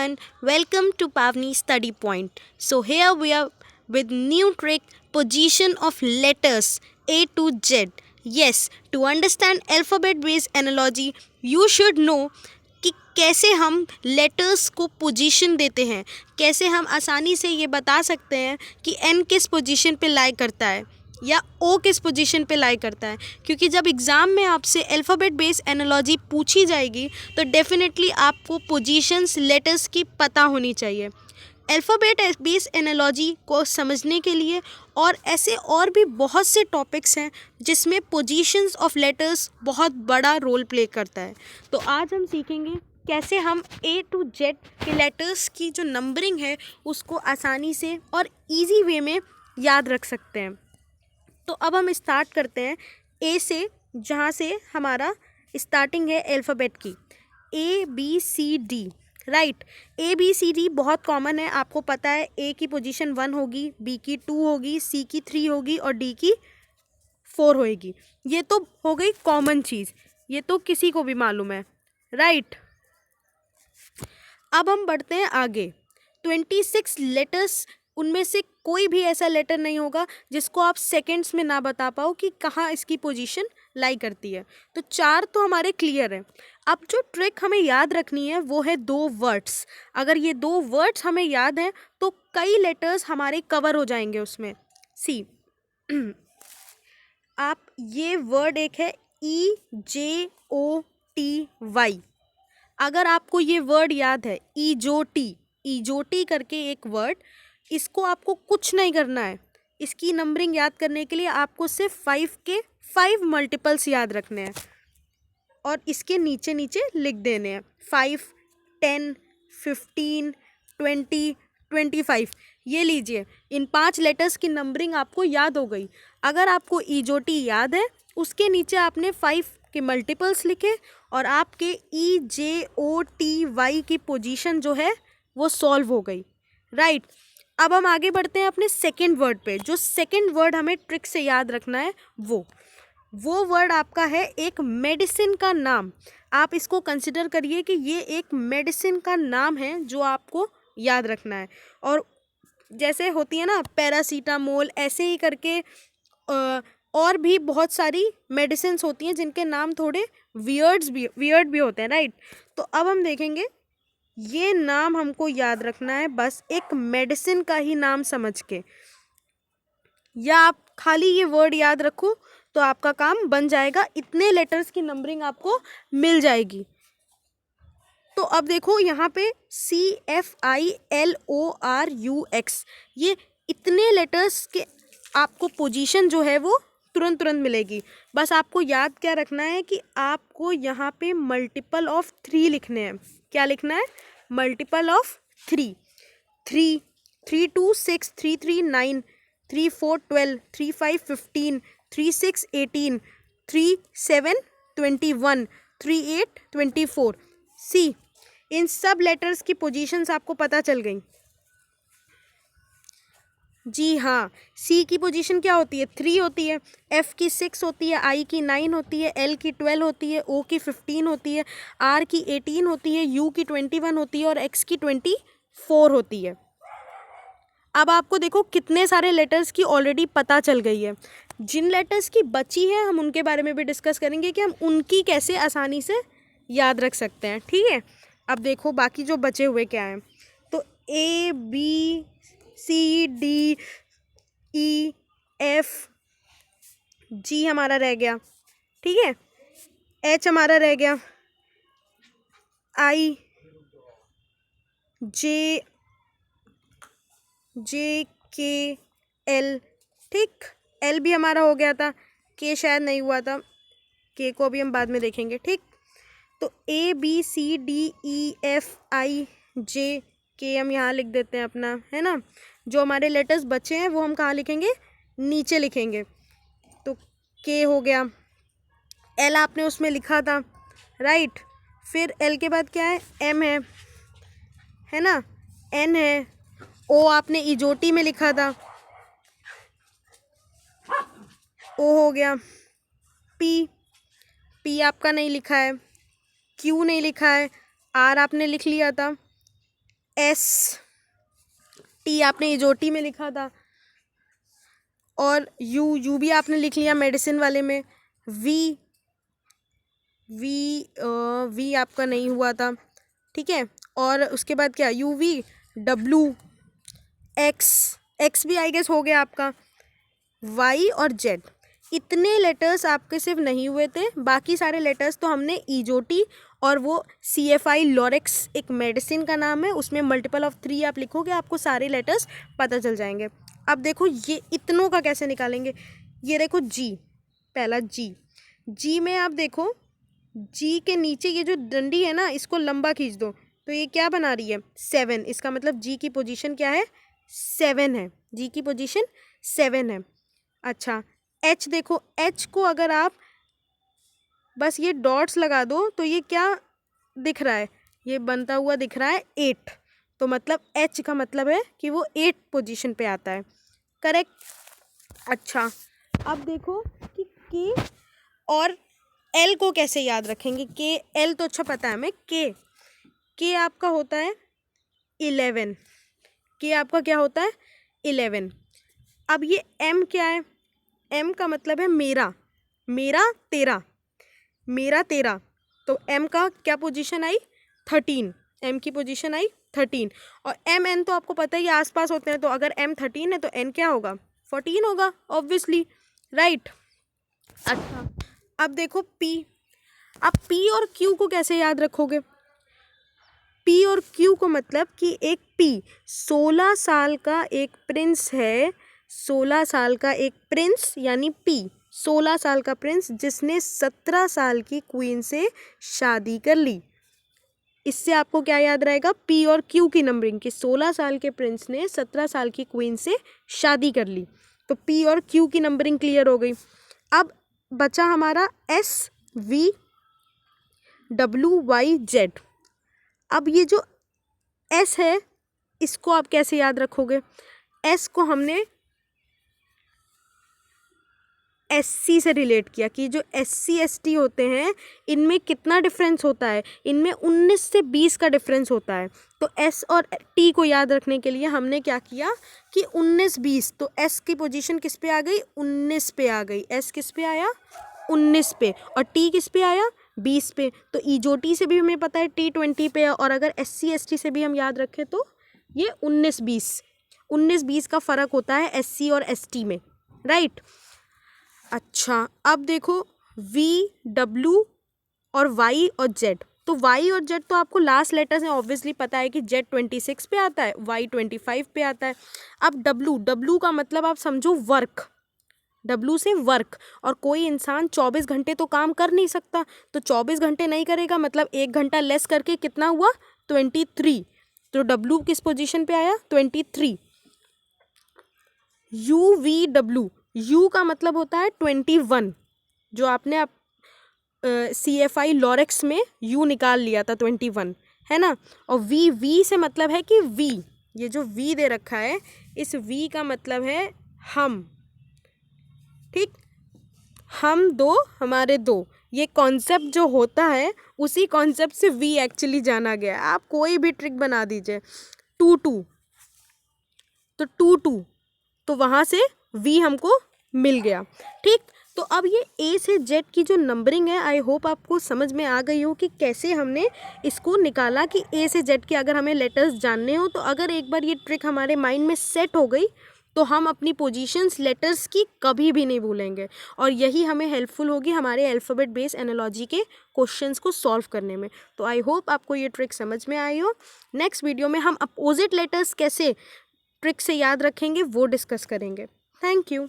everyone, welcome to Pavni Study Point. So here we are with new trick position of letters A to Z. Yes, to understand alphabet based analogy, you should know कि कैसे हम letters को position देते हैं, कैसे हम आसानी से ये बता सकते हैं कि एन किस पोजीशन पे लाई करता है या ओ किस पोजीशन पे लाई करता है। क्योंकि जब एग्ज़ाम में आपसे अल्फ़ाबेट बेस्ड एनालॉजी पूछी जाएगी तो डेफिनेटली आपको पोजीशंस लेटर्स की पता होनी चाहिए। अल्फ़ाबेट बेस्ड एनालॉजी को समझने के लिए और ऐसे और भी बहुत से टॉपिक्स हैं जिसमें पोजीशंस ऑफ लेटर्स बहुत बड़ा रोल प्ले करता है। तो आज हम सीखेंगे कैसे हम ए टू जेड के लेटर्स की जो नंबरिंग है उसको आसानी से और इजी वे में याद रख सकते हैं। तो अब हम स्टार्ट करते हैं ए से, जहाँ से हमारा स्टार्टिंग है अल्फ़ाबेट की A B C D. Right, A B C D बहुत कॉमन है, आपको पता है। ए की पोजीशन 1 होगी, बी की 2 होगी, सी की 3 होगी और डी की 4 होएगी। ये तो हो गई कॉमन चीज़, ये तो किसी को भी मालूम है। राइट, अब हम बढ़ते हैं आगे। 26 लेटर्स, उनमें से कोई भी ऐसा लेटर नहीं होगा जिसको आप सेकंड्स में ना बता पाओ कि कहाँ इसकी पोजीशन लाई करती है। तो 4 तो हमारे क्लियर है। अब जो ट्रिक हमें याद रखनी है वो है 2 वर्ड्स। अगर ये 2 वर्ड्स हमें याद हैं तो कई लेटर्स हमारे कवर हो जाएंगे उसमें। सी आप ये वर्ड एक है EJOTY। अगर आपको ये वर्ड याद है ईजोटी करके एक वर्ड, इसको आपको कुछ नहीं करना है। इसकी नंबरिंग याद करने के लिए आपको सिर्फ 5 के 5 मल्टीपल्स याद रखने हैं और इसके नीचे नीचे लिख देने हैं 5, 10, 15, 20, 25। ये लीजिए, इन 5 लेटर्स की नंबरिंग आपको याद हो गई। अगर आपको ईजोटी याद है, उसके नीचे आपने 5 के मल्टीपल्स लिखे और आपके EJOTY की पोजीशन जो है वो सॉल्व हो गई। राइट, अब हम आगे बढ़ते हैं अपने सेकंड वर्ड पे। जो सेकंड वर्ड हमें ट्रिक से याद रखना है वो वर्ड आपका है एक मेडिसिन का नाम। आप इसको कंसिडर करिए कि ये एक मेडिसिन का नाम है जो आपको याद रखना है। और जैसे होती है ना पैरासीटामोल, ऐसे ही करके और भी बहुत सारी मेडिसिन्स होती हैं जिनके नाम थोड़े वियर्ड भी होते हैं। राइट, तो अब हम देखेंगे ये नाम हमको याद रखना है, बस एक मेडिसिन का ही नाम समझ के, या आप खाली ये वर्ड याद रखो तो आपका काम बन जाएगा। इतने लेटर्स की नंबरिंग आपको मिल जाएगी। तो अब देखो यहाँ पे CFILORUX, ये इतने लेटर्स के आपको पोजीशन जो है वो तुरंत मिलेगी। बस आपको याद क्या रखना है कि आपको यहाँ पे मल्टीपल ऑफ 3 लिखने हैं। क्या लिखना है? Multiple of 3। 3, 3 2 6, 3 3 9, 3 4 12, 3 5 15, 3 6 18, 3 7 21, 3 8 24। सी, इन सब लेटर्स की पोजीशंस आपको पता चल गई। जी हाँ, सी की पोजीशन क्या होती है? 3 होती है, एफ की 6 होती है, आई की 9 होती है, एल की 12 होती है, ओ की 15 होती है, आर की 18 होती है, यू की 21 होती है और एक्स की 24 होती है। अब आपको देखो कितने सारे लेटर्स की ऑलरेडी पता चल गई है। जिन लेटर्स की बची है हम उनके बारे में भी डिस्कस करेंगे कि हम उनकी कैसे आसानी से याद रख सकते हैं। ठीक है, अब देखो बाकी जो बचे हुए क्या हैं। तो A B C D E F G हमारा रह गया। ठीक है, H हमारा रह गया, I J K L। ठीक, L भी हमारा हो गया था, K शायद नहीं हुआ था, K को अभी हम बाद में देखेंगे। ठीक, तो A B C D E F I J K हम यहाँ लिख देते हैं अपना, है ना। जो हमारे लेटर्स बचे हैं वो हम कहाँ लिखेंगे? नीचे लिखेंगे। तो K हो गया, L आपने उसमें लिखा था। राइट, फिर L के बाद क्या है? M है ना, N है, O आपने इजोटी में लिखा था, O हो गया, P आपका नहीं लिखा है, Q नहीं लिखा है, R आपने लिख लिया था, एस, टी आपने इजोटी में लिखा था, और यू भी आपने लिख लिया मेडिसिन वाले में। वी वी आपका नहीं हुआ था, ठीक है। और उसके बाद क्या, यू वी, डब्लू, एक्स भी आई गेस हो गया आपका, वाई और जेड। इतने लेटर्स आपके सिर्फ नहीं हुए थे, बाकी सारे लेटर्स तो हमने इजोटी और वो CFI लॉरेक्स एक मेडिसिन का नाम है, उसमें मल्टीपल ऑफ 3 आप लिखोगे, आपको सारे लेटर्स पता चल जाएंगे। अब देखो ये इतनों का कैसे निकालेंगे। ये देखो जी, पहला जी में आप देखो, जी के नीचे ये जो डंडी है ना, इसको लंबा खींच दो तो ये क्या बना रही है, 7। इसका मतलब जी की पोजीशन क्या है, 7 है। जी की पोजीशन 7 है। अच्छा, एच देखो, एच को अगर आप बस ये डॉट्स लगा दो तो ये क्या दिख रहा है, ये बनता हुआ दिख रहा है 8। तो मतलब एच का मतलब है कि वो 8 पोजीशन पे आता है, करेक्ट। अच्छा, अब देखो कि के और एल को कैसे याद रखेंगे। के एल तो अच्छा पता है हमें, के आपका होता है 11। के आपका क्या होता है 11। अब ये एम क्या है, एम का मतलब है मेरा तेरा, मेरा तेरा। तो एम का क्या पोजीशन आई, 13। एम की पोजीशन आई 13। और एम एन तो आपको पता ही आसपास होते हैं, तो अगर एम 13 है तो एन क्या होगा, 14 होगा ऑब्वियसली, राइट। अच्छा, अब देखो पी। अब पी और क्यू को कैसे याद रखोगे। पी और क्यू को मतलब कि एक पी 16 साल का एक प्रिंस है, 16 साल का एक प्रिंस यानी पी 16 साल का प्रिंस जिसने 17 साल की क्वीन से शादी कर ली। इससे आपको क्या याद रहेगा, पी और क्यू की नंबरिंग कि 16 साल के प्रिंस ने 17 साल की क्वीन से शादी कर ली। तो पी और क्यू की नंबरिंग क्लियर हो गई। अब बचा हमारा S, V, W, Y, Z. अब ये जो एस है इसको आप कैसे याद रखोगे। एस को हमने SC से रिलेट किया कि जो SC ST होते हैं इनमें कितना डिफरेंस होता है, इनमें 19 से 20 का डिफरेंस होता है। तो S और T को याद रखने के लिए हमने क्या किया कि 19-20, तो S की पोजीशन किस पे आ गई, 19 पे आ गई। S किस पे आया, 19 पे, और T किस पे आया, 20 पे। तो इजोटी से भी हमें पता है T 20 पे है, और अगर SC ST से भी हम याद रखें तो ये 19-20 का फ़र्क होता है SC और ST में, राइट। अच्छा, अब देखो V, W और Y और Z। तो Y और Z तो आपको लास्ट लेटर्स हैं, ऑब्वियसली पता है कि Z 26 पे आता है, Y 25 पे आता है। अब W का मतलब आप समझो वर्क, W से वर्क। और कोई इंसान 24 घंटे तो काम कर नहीं सकता, तो 24 घंटे नहीं करेगा मतलब 1 घंटा लेस करके कितना हुआ, 23। तो W किस पोजीशन पे आया, 23। UVW, U का मतलब होता है 21, जो आपने CFI लॉरेक्स में U निकाल लिया था 21, है ना। और V से मतलब है कि V, ये जो V दे रखा है इस V का मतलब है हम, ठीक। हम दो, हमारे दो, ये कॉन्सेप्ट जो होता है उसी कॉन्सेप्ट से V एक्चुअली जाना गया है। आप कोई भी ट्रिक बना दीजिए, 2 तो 2 तो वहाँ से V हमको मिल गया, ठीक। तो अब ये A से Z की जो नंबरिंग है, आई होप आपको समझ में आ गई हो कि कैसे हमने इसको निकाला कि A से Z के अगर हमें लेटर्स जानने हो तो अगर एक बार ये ट्रिक हमारे माइंड में सेट हो गई तो हम अपनी पोजीशंस लेटर्स की कभी भी नहीं भूलेंगे, और यही हमें हेल्पफुल होगी हमारे अल्फ़ाबेट बेस एनालॉजी के क्वेश्चंस को सॉल्व करने में। तो आई होप आपको ये ट्रिक समझ में आई हो। नेक्स्ट वीडियो में हम अपोजिट लेटर्स कैसे ट्रिक से याद रखेंगे वो डिस्कस करेंगे। Thank you.